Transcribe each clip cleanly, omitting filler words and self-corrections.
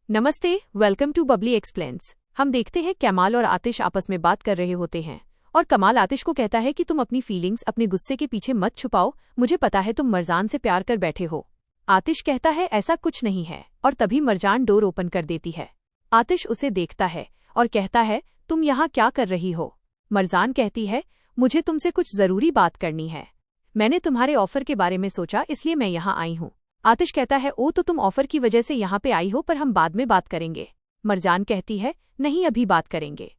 नमस्ते, welcome to Babli explains. हम देखते हैं कमाल और आतिश आपस में बात कर रहे होते हैं और कमाल आतिश को कहता है कि तुम अपनी फीलिंग्स अपने गुस्से के पीछे मत छुपाओ, मुझे पता है तुम मरजान से प्यार कर बैठे हो। आतिश कहता है ऐसा कुछ नहीं है और तभी मरजान डोर ओपन कर देती है। आतिश उसे देखता है और कहता है तुम यहाँ क्या कर रही हो। मरजान कहती है मुझे तुमसे कुछ जरूरी बात करनी है, मैंने तुम्हारे ऑफर के बारे में सोचा इसलिए मैं यहाँ आई हूँ। आतिश कहता है ओ तो तुम ऑफर की वजह से यहाँ पे आई हो, पर हम बाद में बात करेंगे। मरजान कहती है नहीं अभी बात करेंगे।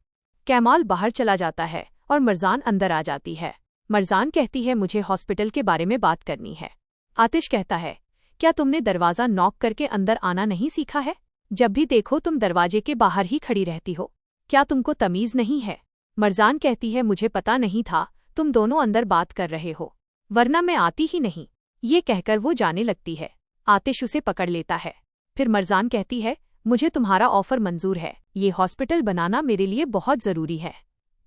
कमाल बाहर चला जाता है और मरजान अंदर आ जाती है। मरजान कहती है मुझे हॉस्पिटल के बारे में बात करनी है। आतिश कहता है क्या तुमने दरवाज़ा नॉक करके अंदर आना नहीं सीखा है? जब भी देखो तुम दरवाजे के बाहर ही खड़ी रहती हो, क्या तुमको तमीज नहीं है? मरजान कहती है मुझे पता नहीं था तुम दोनों अंदर बात कर रहे हो, वरना मैं आती ही नहीं। ये कहकर वो जाने लगती है। आतिश उसे पकड़ लेता है। फिर मरजान कहती है मुझे तुम्हारा ऑफर मंजूर है, ये हॉस्पिटल बनाना मेरे लिए बहुत जरूरी है।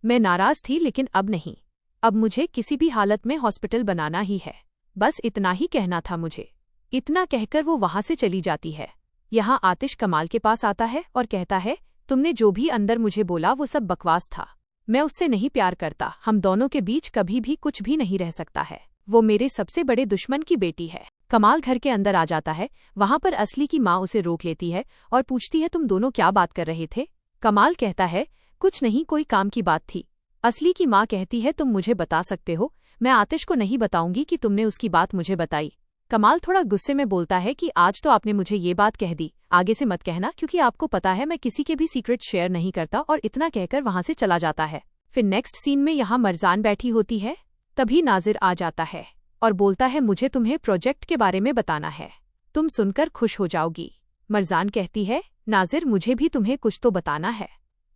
मैं नाराज थी लेकिन अब नहीं, अब मुझे किसी भी हालत में हॉस्पिटल बनाना ही है, बस इतना ही कहना था मुझे। इतना कहकर वो वहां से चली जाती है। यहाँ आतिश कमाल के पास आता है और कहता है तुमने जो भी अंदर मुझे बोला वो सब बकवास था, मैं उससे नहीं प्यार करता, हम दोनों के बीच कभी भी कुछ भी नहीं रह सकता है, वो मेरे सबसे बड़े दुश्मन की बेटी है। कमाल घर के अंदर आ जाता है। वहां पर असली की माँ उसे रोक लेती है और पूछती है तुम दोनों क्या बात कर रहे थे? कमाल कहता है कुछ नहीं, कोई काम की बात थी। असली की माँ कहती है तुम मुझे बता सकते हो, मैं आतिश को नहीं बताऊंगी कि तुमने उसकी बात मुझे बताई। कमाल थोड़ा गुस्से में बोलता है कि आज तो आपने मुझे ये बात कह दी, आगे से मत कहना, क्योंकि आपको पता है मैं किसी के भी सीक्रेट शेयर नहीं करता। और इतना कहकर वहां से चला जाता है। फिर नेक्स्ट सीन में यहाँ मरजान बैठी होती है। तभी नाजिर आ जाता है और बोलता है मुझे तुम्हें प्रोजेक्ट के बारे में बताना है, तुम सुनकर खुश हो जाओगी। मरजान कहती है नाजिर मुझे भी तुम्हें कुछ तो बताना है,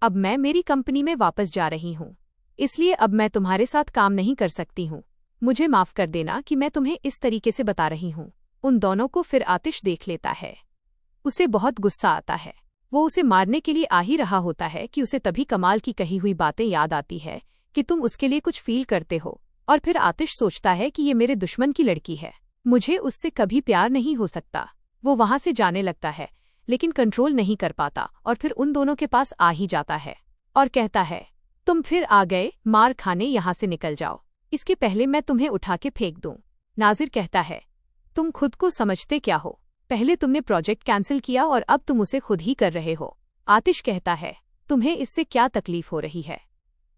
अब मैं मेरी कंपनी में वापस जा रही हूँ, इसलिए अब मैं तुम्हारे साथ काम नहीं कर सकती हूँ, मुझे माफ कर देना कि मैं तुम्हें इस तरीके से बता रही हूँ। उन दोनों को फिर आतिश देख लेता है। उसे बहुत गुस्सा आता है, वो उसे मारने के लिए आ ही रहा होता है कि उसे तभी कमाल की कही हुई बातें याद आती है कि तुम उसके लिए कुछ फील करते हो। और फिर आतिश सोचता है कि ये मेरे दुश्मन की लड़की है, मुझे उससे कभी प्यार नहीं हो सकता। वो वहां से जाने लगता है लेकिन कंट्रोल नहीं कर पाता और फिर उन दोनों के पास आ ही जाता है और कहता है तुम फिर आ गए, मार खाने यहाँ से निकल जाओ, इसके पहले मैं तुम्हें उठा के फेंक दूं। नाजिर कहता है तुम खुद को समझते क्या हो, पहले तुमने प्रोजेक्ट कैंसिल किया और अब तुम उसे खुद ही कर रहे हो। आतिश कहता है तुम्हें इससे क्या तकलीफ हो रही है,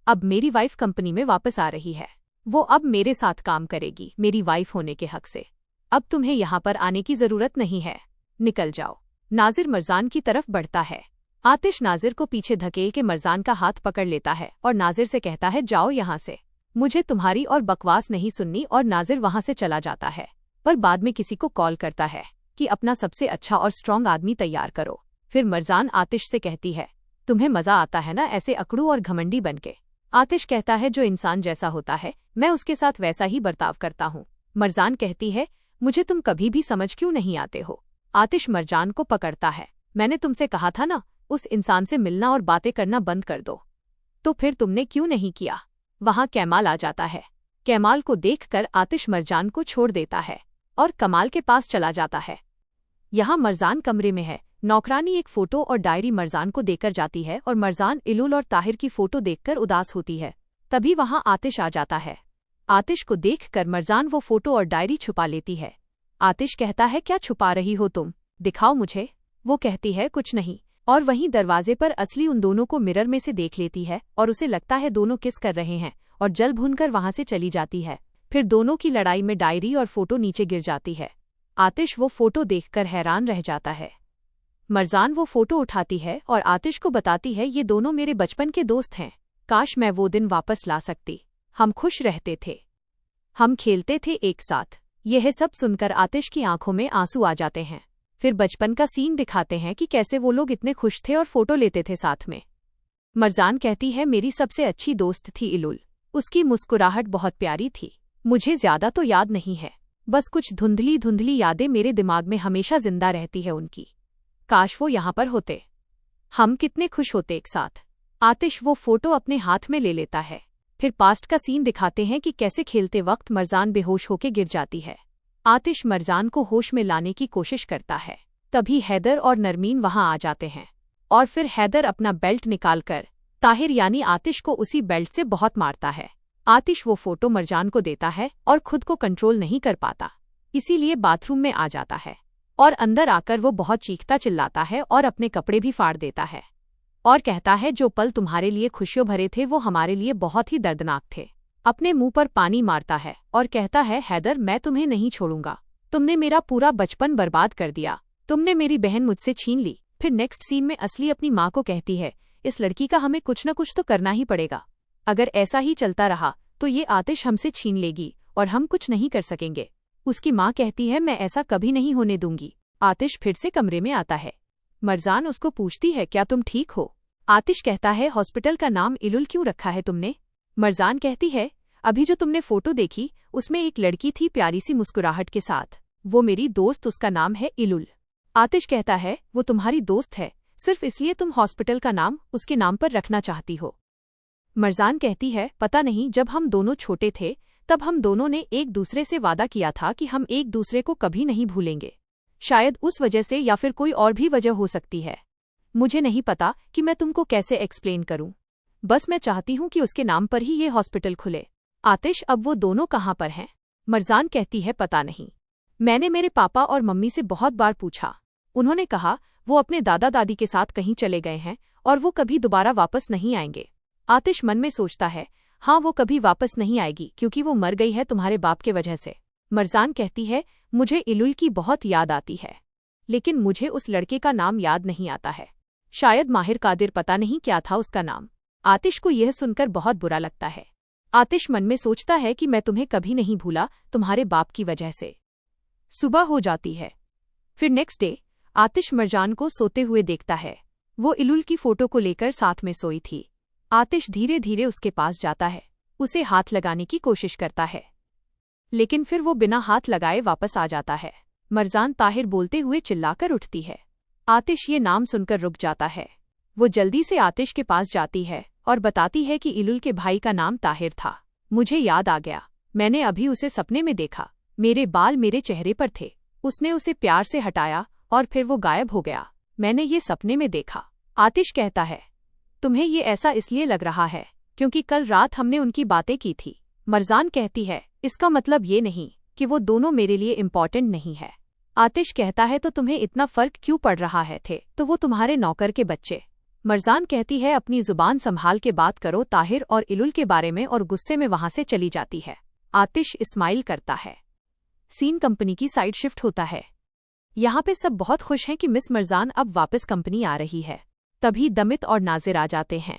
अब मेरी वाइफ कंपनी में वापस आ रही है, वो अब मेरे साथ काम करेगी मेरी वाइफ होने के हक से, अब तुम्हें यहाँ पर आने की जरूरत नहीं है, निकल जाओ। नाजिर मरजान की तरफ बढ़ता है। आतिश नाजिर को पीछे धकेल के मरजान का हाथ पकड़ लेता है और नाजिर से कहता है जाओ यहाँ से, मुझे तुम्हारी और बकवास नहीं सुननी। और नाजिर वहां से चला जाता है, पर बाद में किसी को कॉल करता है कि अपना सबसे अच्छा और स्ट्रॉन्ग आदमी तैयार करो। फिर मरजान आतिश से कहती है तुम्हें मजा आता है ना ऐसे अकड़ू और घमंडी बनके? आतिश कहता है जो इंसान जैसा होता है मैं उसके साथ वैसा ही बर्ताव करता हूँ। मरजान कहती है मुझे तुम कभी भी समझ क्यों नहीं आते हो? आतिश मरजान को पकड़ता है, मैंने तुमसे कहा था ना उस इंसान से मिलना और बातें करना बंद कर दो, तो फिर तुमने क्यों नहीं किया? वहां कमाल आ जाता है। कमाल को देखकर आतिश मरजान को छोड़ देता है और कमाल के पास चला जाता है। यहाँ मरजान कमरे में है। नौकरानी एक फोटो और डायरी मरजान को देकर जाती है और मरजान इलुल और ताहिर की फोटो देखकर उदास होती है। तभी वहां आतिश आ जाता है। आतिश को देखकर मरजान वो फोटो और डायरी छुपा लेती है। आतिश कहता है क्या छुपा रही हो तुम, दिखाओ मुझे। वो कहती है कुछ नहीं, और वहीं दरवाजे पर असली उन दोनों को मिरर में से देख लेती है और उसे लगता है दोनों किस कर रहे हैं और जल भूनकर वहां से चली जाती है। फिर दोनों की लड़ाई में डायरी और फोटो नीचे गिर जाती है। आतिश वो फोटो देखकर हैरान रह जाता है। मरजान वो फोटो उठाती है और आतिश को बताती है ये दोनों मेरे बचपन के दोस्त हैं, काश मैं वो दिन वापस ला सकती, हम खुश रहते थे, हम खेलते थे एक साथ। यह सब सुनकर आतिश की आंखों में आंसू आ जाते हैं। फिर बचपन का सीन दिखाते हैं कि कैसे वो लोग इतने खुश थे और फोटो लेते थे साथ में। मरजान कहती है मेरी सबसे अच्छी दोस्त थी इलुल, उसकी मुस्कुराहट बहुत प्यारी थी, मुझे ज्यादा तो याद नहीं है, बस कुछ धुंधली धुंधली यादें मेरे दिमाग में हमेशा जिंदा रहती है उनकी, काश वो यहाँ पर होते, हम कितने खुश होते एक साथ। आतिश वो फोटो अपने हाथ में ले लेता है। फिर पास्ट का सीन दिखाते हैं कि कैसे खेलते वक्त मरजान बेहोश होके गिर जाती है। आतिश मरजान को होश में लाने की कोशिश करता है। तभी हैदर और नरमीन वहां आ जाते हैं और फिर हैदर अपना बेल्ट निकालकर ताहिर यानी आतिश को उसी बेल्ट से बहुत मारता है। आतिश वो फोटो मरजान को देता है और खुद को कंट्रोल नहीं कर पाता, इसीलिए बाथरूम में आ जाता है और अंदर आकर वो बहुत चीखता चिल्लाता है और अपने कपड़े भी फाड़ देता है और कहता है जो पल तुम्हारे लिए खुशियों भरे थे वो हमारे लिए बहुत ही दर्दनाक थे। अपने मुंह पर पानी मारता है और कहता है हैदर मैं तुम्हें नहीं छोड़ूंगा, तुमने मेरा पूरा बचपन बर्बाद कर दिया, तुमने मेरी बहन मुझसे छीन ली। फिर नेक्स्ट सीन में असली अपनी माँ को कहती है इस लड़की का हमें कुछ न कुछ तो करना ही पड़ेगा, अगर ऐसा ही चलता रहा तो ये आतिश हमसे छीन लेगी और हम कुछ नहीं कर सकेंगे। उसकी माँ कहती है मैं ऐसा कभी नहीं होने दूंगी। आतिश फिर से कमरे में आता है। मरजान उसको पूछती है क्या तुम ठीक हो? आतिश कहता है हॉस्पिटल का नाम इलुल क्यों रखा है तुमने? मरजान कहती है अभी जो तुमने फोटो देखी उसमें एक लड़की थी प्यारी सी मुस्कुराहट के साथ, वो मेरी दोस्त, उसका नाम है इलुल। आतिश कहता है वो तुम्हारी दोस्त है, सिर्फ इसलिए तुम हॉस्पिटल का नाम उसके नाम पर रखना चाहती हो। मरजान कहती है पता नहीं, जब हम दोनों छोटे थे तब हम दोनों ने एक दूसरे से वादा किया था कि हम एक दूसरे को कभी नहीं भूलेंगे, शायद उस वजह से या फिर कोई और भी वजह हो सकती है, मुझे नहीं पता कि मैं तुमको कैसे एक्सप्लेन करूं, बस मैं चाहती हूं कि उसके नाम पर ही ये हॉस्पिटल खुले। आतिश अब वो दोनों कहाँ पर हैं? मरजान कहती है पता नहीं, मैंने मेरे पापा और मम्मी से बहुत बार पूछा, उन्होंने कहा वो अपने दादा दादी के साथ कहीं चले गए हैं और वो कभी दोबारा वापस नहीं आएंगे। आतिश मन में सोचता है हाँ वो कभी वापस नहीं आएगी क्योंकि वो मर गई है तुम्हारे बाप के वजह से। मरजान कहती है मुझे इलुल की बहुत याद आती है, लेकिन मुझे उस लड़के का नाम याद नहीं आता है, शायद माहिर कादिर, पता नहीं क्या था उसका नाम। आतिश को यह सुनकर बहुत बुरा लगता है। आतिश मन में सोचता है कि मैं तुम्हें कभी नहीं भूला तुम्हारे बाप की वजह से। सुबह हो जाती है। फिर नेक्स्ट डे आतिश मरजान को सोते हुए देखता है, वो इलुल की फोटो को लेकर साथ में सोई थी। आतिश धीरे धीरे उसके पास जाता है, उसे हाथ लगाने की कोशिश करता है, लेकिन फिर वो बिना हाथ लगाए वापस आ जाता है। मरजान ताहिर बोलते हुए चिल्लाकर उठती है। आतिश ये नाम सुनकर रुक जाता है। वो जल्दी से आतिश के पास जाती है और बताती है कि इलुल के भाई का नाम ताहिर था, मुझे याद आ गया, मैंने अभी उसे सपने में देखा, मेरे बाल मेरे चेहरे पर थे, उसने उसे प्यार से हटाया और फिर वो गायब हो गया, मैंने ये सपने में देखा। आतिश कहता है तुम्हें ये ऐसा इसलिए लग रहा है क्योंकि कल रात हमने उनकी बातें की थी। मरजान कहती है इसका मतलब ये नहीं कि वो दोनों मेरे लिए इम्पॉर्टेंट नहीं है। आतिश कहता है तो तुम्हें इतना फर्क क्यों पड़ रहा है, थे तो वो तुम्हारे नौकर के बच्चे। मरजान कहती है अपनी जुबान संभाल के बात करो ताहिर और इलुल के बारे में, और गुस्से में वहां से चली जाती है। आतिश इस्माइल करता है। सीन कंपनी की साइड शिफ्ट होता है। यहाँ पे सब बहुत खुश हैं कि मिस मरजान अब वापस कंपनी आ रही है। तभी दमित और नाजिर आ जाते हैं,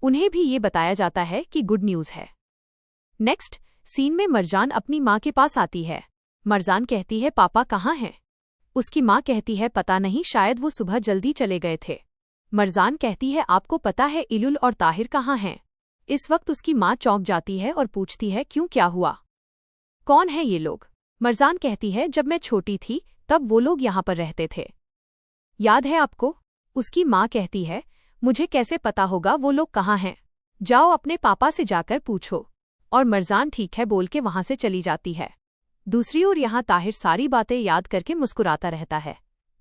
उन्हें भी ये बताया जाता है कि गुड न्यूज़ है। नेक्स्ट सीन में मरजान अपनी माँ के पास आती है। मरजान कहती है पापा कहाँ हैं? उसकी माँ कहती है पता नहीं, शायद वो सुबह जल्दी चले गए थे। मरजान कहती है आपको पता है इलुल और ताहिर कहाँ हैं? इस वक्त उसकी माँ चौंक जाती है और पूछती है क्यों, क्या हुआ, कौन है ये लोग? मरजान कहती है जब मैं छोटी थी तब वो लोग यहाँ पर रहते थे, याद है आपको? उसकी माँ कहती है मुझे कैसे पता होगा वो लोग कहाँ हैं, जाओ अपने पापा से जाकर पूछो। और मरजान ठीक है बोल के वहां से चली जाती है। दूसरी ओर यहाँ ताहिर सारी बातें याद करके मुस्कुराता रहता है।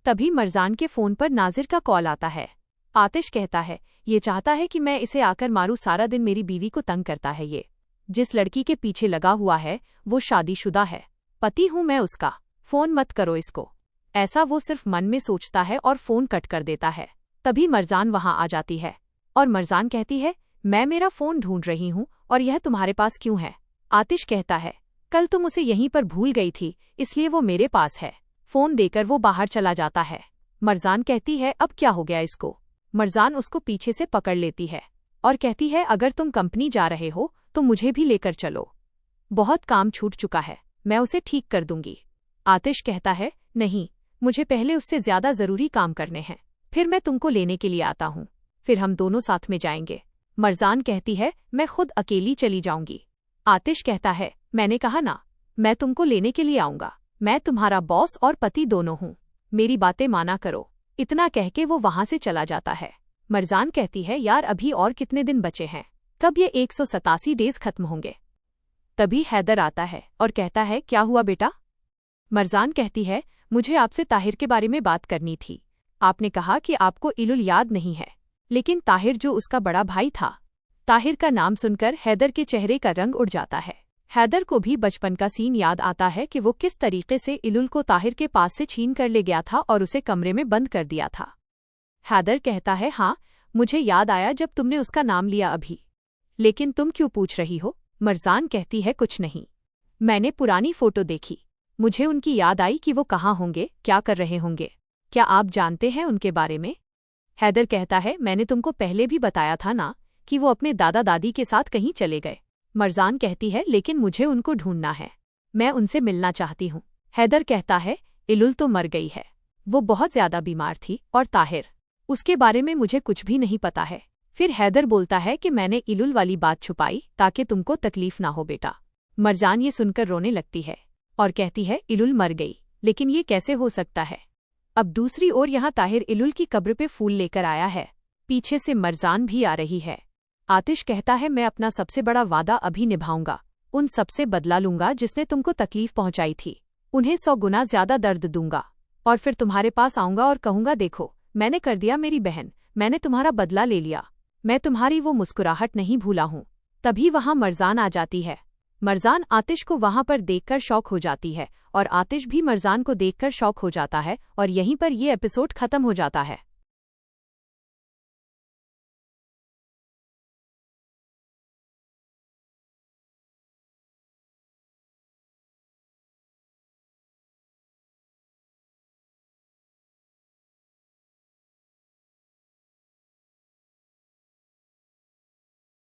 तभी मरजान के फोन पर नाजिर का कॉल आता है। आतिश कहता है ये चाहता है कि मैं इसे आकर मारूं, सारा दिन मेरी बीवी को तंग करता है, ये जिस लड़की के पीछे लगा हुआ है वो शादीशुदा है, पति हूं मैं उसका, फोन मत करो इसको। ऐसा वो सिर्फ मन में सोचता है और फोन कट कर देता है। तभी मरजान वहां आ जाती है और मरजान कहती है मैं मेरा फोन ढूंढ रही हूं और यह तुम्हारे पास क्यों है? आतिश कहता है कल तुम उसे यहीं पर भूल गई थी इसलिए वो मेरे पास है। फोन देकर वो बाहर चला जाता है। मरजान कहती है अब क्या हो गया इसको? मरजान उसको पीछे से पकड़ लेती है और कहती है अगर तुम कंपनी जा रहे हो तो मुझे भी लेकर चलो, बहुत काम छूट चुका है, मैं उसे ठीक कर दूंगी। आतिश कहता है नहीं, मुझे पहले उससे ज्यादा जरूरी काम करने हैं, फिर मैं तुमको लेने के लिए आता हूँ, फिर हम दोनों साथ में जाएंगे। मरजान कहती है मैं खुद अकेली चली जाऊंगी। आतिश कहता है मैंने कहा ना, मैं तुमको लेने के लिए आऊंगा, मैं तुम्हारा बॉस और पति दोनों हूँ, मेरी बातें माना करो। इतना कह के वो वहां से चला जाता है। मरजान कहती है यार अभी और कितने दिन बचे हैं, कब ये 187 डेज खत्म होंगे? तभी हैदर आता है और कहता है क्या हुआ बेटा? मरजान कहती है मुझे आपसे ताहिर के बारे में बात करनी थी। आपने कहा कि आपको इलुल याद नहीं है, लेकिन ताहिर जो उसका बड़ा भाई था। ताहिर का नाम सुनकर हैदर के चेहरे का रंग उड़ जाता है। हैदर को भी बचपन का सीन याद आता है कि वो किस तरीके से इलुल को ताहिर के पास से छीन कर ले गया था और उसे कमरे में बंद कर दिया था। हैदर कहता है, हाँ मुझे याद आया जब तुमने उसका नाम लिया अभी। लेकिन तुम क्यों पूछ रही हो? मरजान कहती है, कुछ नहीं, मैंने पुरानी फोटो देखी, मुझे उनकी याद आई कि वो कहाँ होंगे, क्या कर रहे होंगे। क्या आप जानते हैं उनके बारे में? हैदर कहता है, मैंने तुमको पहले भी बताया था ना कि वो अपने दादा दादी के साथ कहीं चले गए। मरजान कहती है, लेकिन मुझे उनको ढूंढना है, मैं उनसे मिलना चाहती हूँ। हैदर कहता है, इलुल तो मर गई है, वो बहुत ज्यादा बीमार थी, और ताहिर, उसके बारे में मुझे कुछ भी नहीं पता है। फिर हैदर बोलता है कि मैंने इलुल वाली बात छुपाई ताकि तुमको तकलीफ ना हो बेटा। मरजान ये सुनकर रोने लगती है और कहती है, इलुल मर गई, लेकिन ये कैसे हो सकता है? अब दूसरी ओर यहाँ ताहिर इलुल की कब्र पे फूल लेकर आया है। पीछे से मरजान भी आ रही है। आतिश कहता है, मैं अपना सबसे बड़ा वादा अभी निभाऊंगा, उन सबसे बदला लूंगा जिसने तुमको तकलीफ पहुंचाई थी, उन्हें 100 गुना ज्यादा दर्द दूंगा, और फिर तुम्हारे पास आऊंगा और कहूंगा, देखो मैंने कर दिया मेरी बहन, मैंने तुम्हारा बदला ले लिया, मैं तुम्हारी वो मुस्कुराहट नहीं भूला हूं। तभी वहां मरजान आ जाती है। मरजान आतिश को वहां पर देखकर शॉक हो जाती है और आतिश भी मरजान को देखकर शॉक हो जाता है, और यहीं पर ये एपिसोड खत्म हो जाता है।